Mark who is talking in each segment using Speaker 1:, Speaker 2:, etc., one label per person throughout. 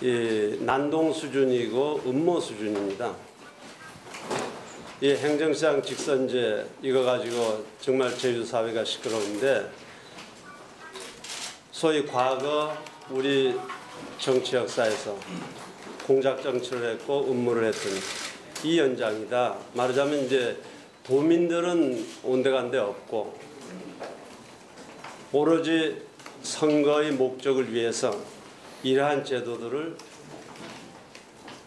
Speaker 1: 난동 수준이고 음모 수준입니다. 이 행정시장 직선제 이거 가지고 정말 제주 사회가 시끄러운데, 소위 과거 우리 정치 역사에서 공작 정치를 했고 음모를 했던 이 연장이다. 말하자면 이제 도민들은 온데간데 없고 오로지 선거의 목적을 위해서 이러한 제도들을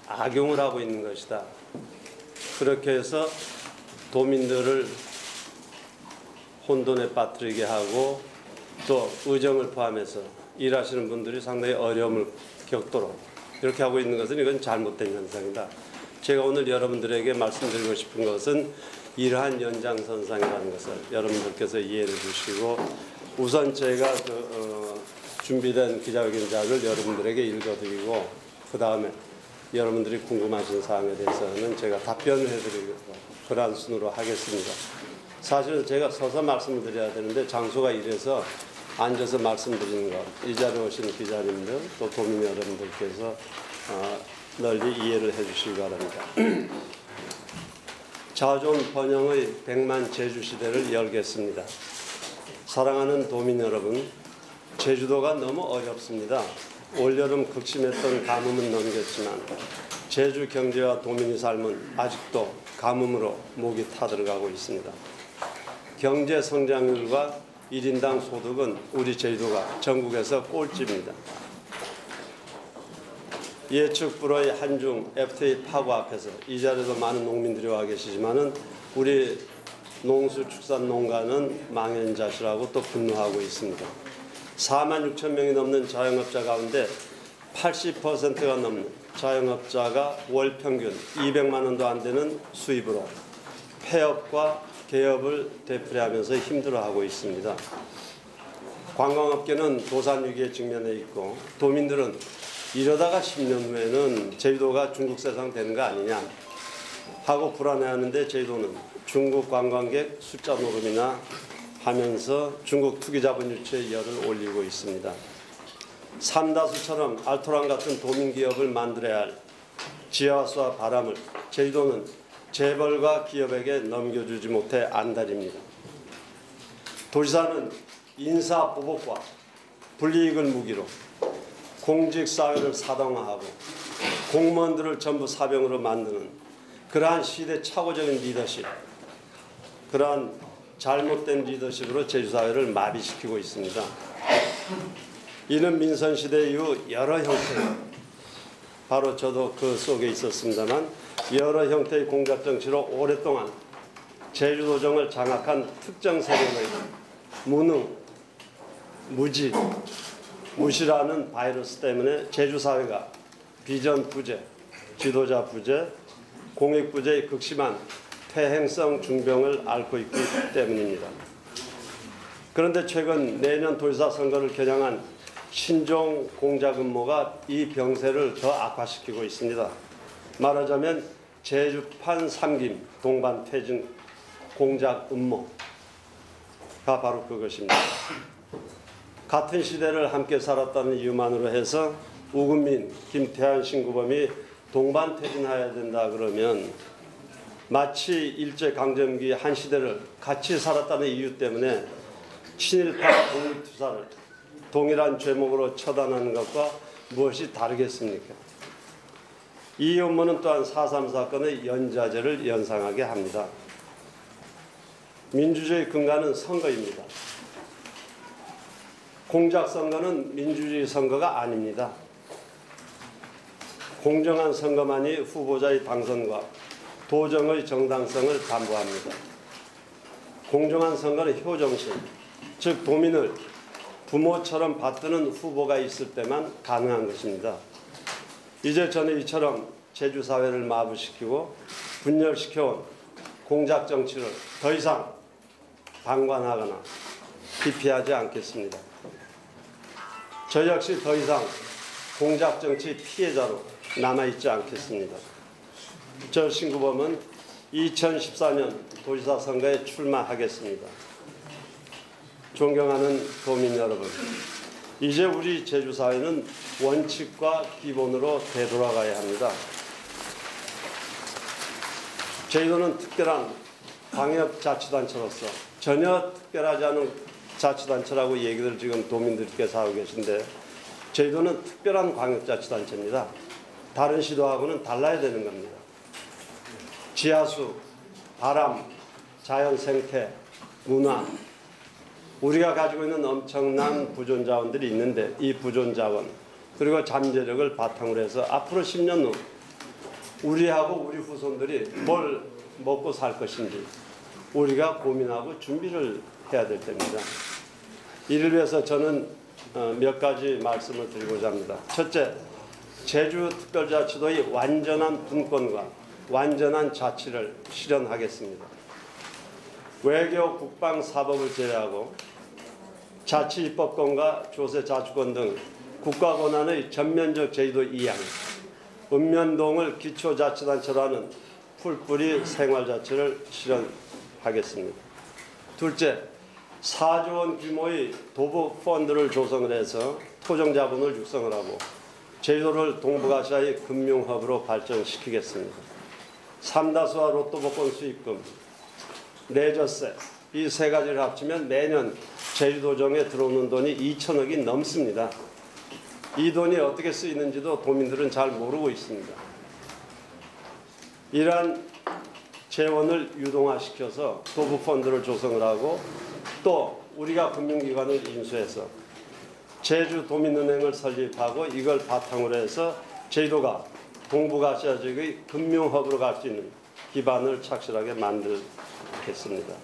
Speaker 1: 악용을 하고 있는 것이다. 그렇게 해서 도민들을 혼돈에 빠뜨리게 하고 또 의정을 포함해서 일하시는 분들이 상당히 어려움을 겪도록 이렇게 하고 있는 것은 이건 잘못된 현상이다. 제가 오늘 여러분들에게 말씀드리고 싶은 것은 이러한 연장선상이라는 것을 여러분들께서 이해를 주시고, 우선 제가 준비된 기자회견자를 여러분들에게 읽어드리고 그 다음에 여러분들이 궁금하신 사항에 대해서는 제가 답변을 해드리고 그러한 순으로 하겠습니다. 사실은 제가 서서 말씀을 드려야 되는데 장소가 이래서 앉아서 말씀드리는 것, 이 자리에 오신 기자님들 또 도민 여러분들께서 널리 이해를 해주시기 바랍니다. 자존 번영의 100만 제주시대를 열겠습니다. 사랑하는 도민 여러분, 제주도가 너무 어렵습니다. 올여름 극심했던 가뭄은 넘겼지만 제주 경제와 도민의 삶은 아직도 가뭄으로 목이 타들어가고 있습니다. 경제 성장률과 1인당 소득은 우리 제주도가 전국에서 꼴찌입니다. 예측 불허의 한중 FTA 파고 앞에서 이 자리에도 많은 농민들이 와 계시지만은 우리 농수축산농가는 망연자실하고 또 분노하고 있습니다. 4만 6천 명이 넘는 자영업자 가운데 80%가 넘는 자영업자가 월 평균 200만 원도 안 되는 수입으로 폐업과 개업을 되풀이하면서 힘들어하고 있습니다. 관광업계는 도산위기에 직면해 있고 도민들은 이러다가 10년 후에는 제주도가 중국 세상 되는 거 아니냐 하고 불안해하는데, 제주도는 중국 관광객 숫자 노름이나 하면서 중국 투기자본 유치의 열을 올리고 있습니다. 삼다수처럼 알토란 같은 도민기업을 만들어야 할 지하수와 바람을 제주도는 재벌과 기업에게 넘겨주지 못해 안달입니다. 도지사는 인사보복과 불이익을 무기로 공직사회를 사동화하고 공무원들을 전부 사병으로 만드는 그러한 시대착오적인 리더십, 그러한 잘못된 리더십으로 제주사회를 마비시키고 있습니다. 이는 민선시대 이후 여러 형태, 바로 저도 그 속에 있었습니다만 여러 형태의 공작정치로 오랫동안 제주도정을 장악한 특정 세력의 무능, 무지, 무시라는 바이러스 때문에 제주사회가 비전 부재, 지도자 부재, 공익 부재의 극심한 퇴행성 중병을 앓고 있기 때문입니다. 그런데 최근 내년 도지사 선거를 겨냥한 신종 공작 음모가 이 병세를 더 악화시키고 있습니다. 말하자면 제주판 삼김 동반 퇴진 공작 음모가 바로 그것입니다. 같은 시대를 함께 살았다는 이유만으로 해서 우금민, 김태한 신구범이 동반 퇴진해야 된다 그러면 마치 일제강점기 한 시대를 같이 살았다는 이유 때문에 친일파 독립투사를 동일한 죄목으로 처단하는 것과 무엇이 다르겠습니까? 이 음모는 또한 4.3 사건의 연좌제를 연상하게 합니다. 민주주의 근간은 선거입니다. 공작선거는 민주주의 선거가 아닙니다. 공정한 선거만이 후보자의 당선과 도정의 정당성을 담보합니다. 공정한 선거는 효정심, 즉 도민을 부모처럼 받드는 후보가 있을 때만 가능한 것입니다. 이제 저는 이처럼 제주사회를 마부시키고 분열시켜온 공작정치를 더 이상 방관하거나 기피하지 않겠습니다. 저 역시 더 이상 공작정치 피해자로 남아있지 않겠습니다. 저 신구범은 2014년 도지사 선거에 출마하겠습니다. 존경하는 도민 여러분, 이제 우리 제주사회는 원칙과 기본으로 되돌아가야 합니다. 제주도는 특별한 광역자치단체로서 전혀 특별하지 않은 자치단체라고 얘기를 지금 도민들께서 하고 계신데, 제주도는 특별한 광역자치단체입니다. 다른 시도하고는 달라야 되는 겁니다. 지하수, 바람, 자연 생태, 문화, 우리가 가지고 있는 엄청난 부존 자원들이 있는데, 이 부존 자원 그리고 잠재력을 바탕으로 해서 앞으로 10년 후 우리하고 우리 후손들이 뭘 먹고 살 것인지 우리가 고민하고 준비를 해야 될 때입니다. 이를 위해서 저는 몇 가지 말씀을 드리고자 합니다. 첫째, 제주특별자치도의 완전한 분권과 완전한 자치를 실현하겠습니다. 외교, 국방, 사법을 제외하고 자치 입법권과 조세 자주권 등 국가 권한의 전면적 제주도 이양, 읍면동을 기초자치단체로 하는 풀뿌리 생활자치를 실현하겠습니다. 둘째, 4조 원 규모의 도북펀드를 조성을 해서 토종자본을 육성을 하고 제주도를 동북아시아의 금융허브로 발전시키겠습니다. 삼다수와 로또복권 수익금, 레저세, 이 세 가지를 합치면 매년 제주도정에 들어오는 돈이 2천억이 넘습니다. 이 돈이 어떻게 쓰이는지도 도민들은 잘 모르고 있습니다. 이러한 재원을 유동화시켜서 도북펀드를 조성을 하고 또 우리가 금융기관을 인수해서 제주도민은행을 설립하고 이걸 바탕으로 해서 제주도가 동북아시아 지역의 금융허브로 갈 수 있는 기반을 착실하게 만들겠습니다.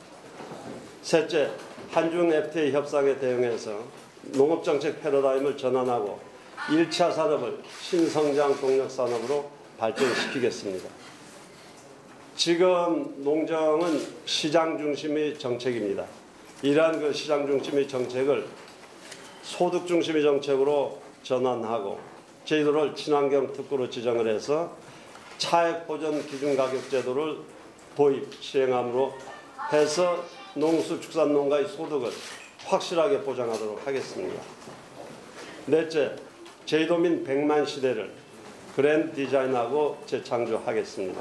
Speaker 1: 셋째, 한중 FTA 협상에 대응해서 농업정책 패러다임을 전환하고 1차 산업을 신성장 동력 산업으로 발전시키겠습니다. 지금 농정은 시장 중심의 정책입니다. 이러한 그 시장 중심의 정책을 소득 중심의 정책으로 전환하고 제주도를 친환경 특구로 지정을 해서 차액 보전 기준 가격 제도를 도입 시행함으로 해서 농수축산농가의 소득을 확실하게 보장하도록 하겠습니다. 넷째, 제주도민 100만 시대를 그랜드 디자인하고 재창조하겠습니다.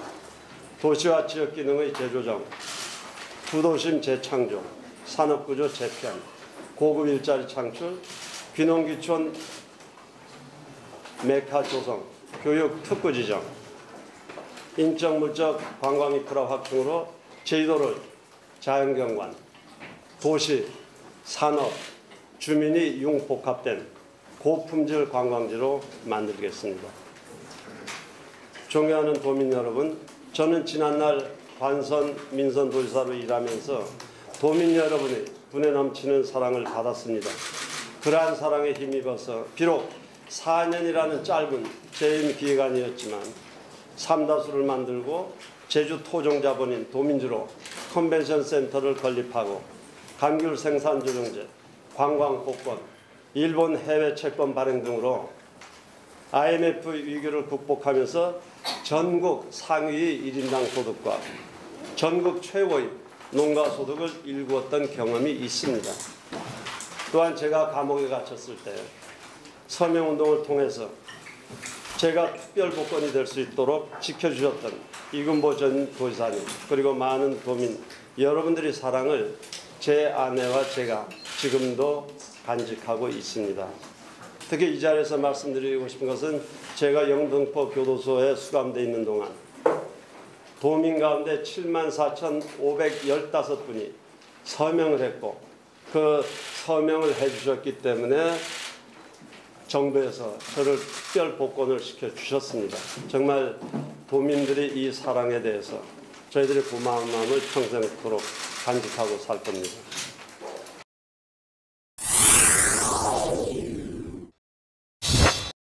Speaker 1: 도시와 지역 기능의 재조정, 구도심 재창조, 산업구조 재편, 고급 일자리 창출, 귀농귀촌 메카 조성, 교육 특구 지정, 인적 물적 관광 인프라 확충으로 제주도를 자연경관, 도시, 산업, 주민이 융복합된 고품질 관광지로 만들겠습니다. 존경하는 도민 여러분, 저는 지난날 관선 민선도지사로 일하면서 도민 여러분의 분에 넘치는 사랑을 받았습니다. 그러한 사랑에 힘입어서 비록 4년이라는 짧은 재임 기간이었지만 삼다수를 만들고 제주 토종자본인 도민주로 컨벤션 센터를 건립하고 감귤 생산 조정제, 관광 복권, 일본 해외 채권 발행 등으로 IMF 위기를 극복하면서 전국 상위의 1인당 소득과 전국 최고의 농가 소득을 일구었던 경험이 있습니다. 또한 제가 감옥에 갇혔을 때 서명운동을 통해서 제가 특별 복권이 될 수 있도록 지켜주셨던 이금보 전 도지사님 그리고 많은 도민 여러분들의 사랑을 제 아내와 제가 지금도 간직하고 있습니다. 특히 이 자리에서 말씀드리고 싶은 것은 제가 영등포 교도소에 수감되어 있는 동안 도민 가운데 74,515분이 서명을 했고 그 서명을 해주셨기 때문에 정부에서 저를 특별 복권을 시켜주셨습니다. 정말 도민들의 이 사랑에 대해서 저희들의 고마운 마음을 평생토록 간직하고 살 겁니다.